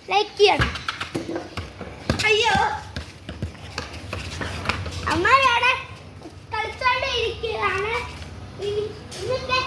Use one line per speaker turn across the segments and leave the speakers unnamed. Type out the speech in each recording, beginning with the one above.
Like ചെയ്യണം. അയ്യോ അമ്മയുടെ കളിച്ചോണ്ട് ഇരിക്കുകയാണ്. ഇന്നത്തെ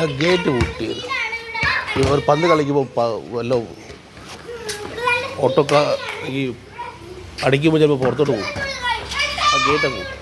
ആ ഗേറ്റ് പൂട്ടിയത് ഒരു പന്ത് കളിക്കുമ്പോൾ വല്ല ഓട്ടോക്കാർ ഈ അടിക്കുമ്പോൾ ചിലപ്പോൾ പുറത്തോട്ട് പോകും. ആ ഗേറ്റൊക്കെ പോകും.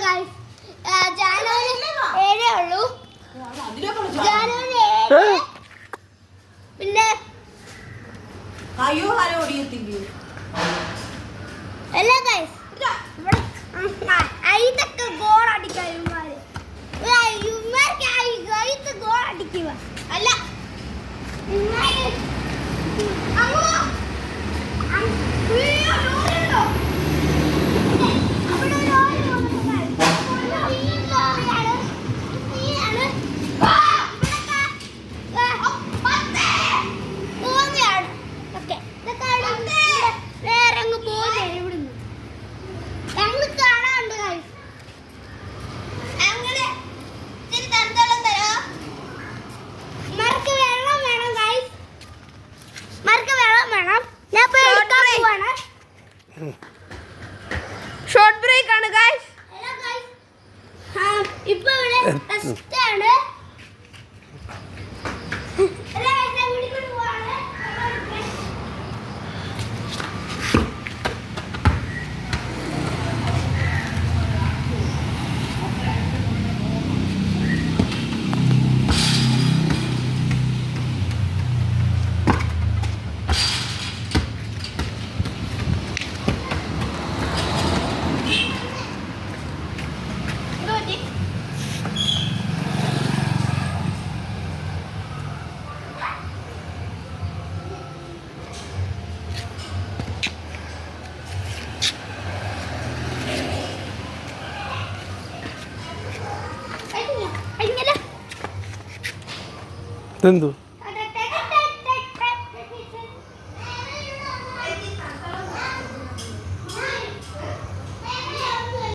ഗൈസ് ജാനുവരി 7 ഉള്ളൂ. ജാനുവരി 7 പിന്നെ
അയ്യോ ആരോ ഓടിയെത്തില്ലേ
അല്ല ഗൈസ് ഇതൊക്കെ ഗോൾ അടിക്കാൻ ഇവന്മാര് ഗോൾ അടിക്കുക അല്ല ഇവന്മാര് അങ്ങോ അവിടെ ഒരു ഓയിൽ വേറെ അങ്ങ് പോകുന്നേ ഇവിടുന്ന് ഞങ്ങൾ കാണാറുണ്ട് ഗൈസ്. ഞങ്ങള് ഇത്തിരി തന്തളം തരോ? മർക്ക് വെള്ളം വേണം ഗൈസ്. മർക്ക് വെള്ളം വേണം. ഞാൻ പോയി എടുക്കാൻ പോവാണ്.
ഷോർട്ട് ബ്രേക്ക് ആണ് ഗൈസ്.
Hello guys. ഇപ്പൊ ഇവിടെ ടെസ്റ്റ് ആണ്. അല്ല ഞാൻ വിളിക്കൊണ്ട് പോവാണ്.
ഇതെന്തു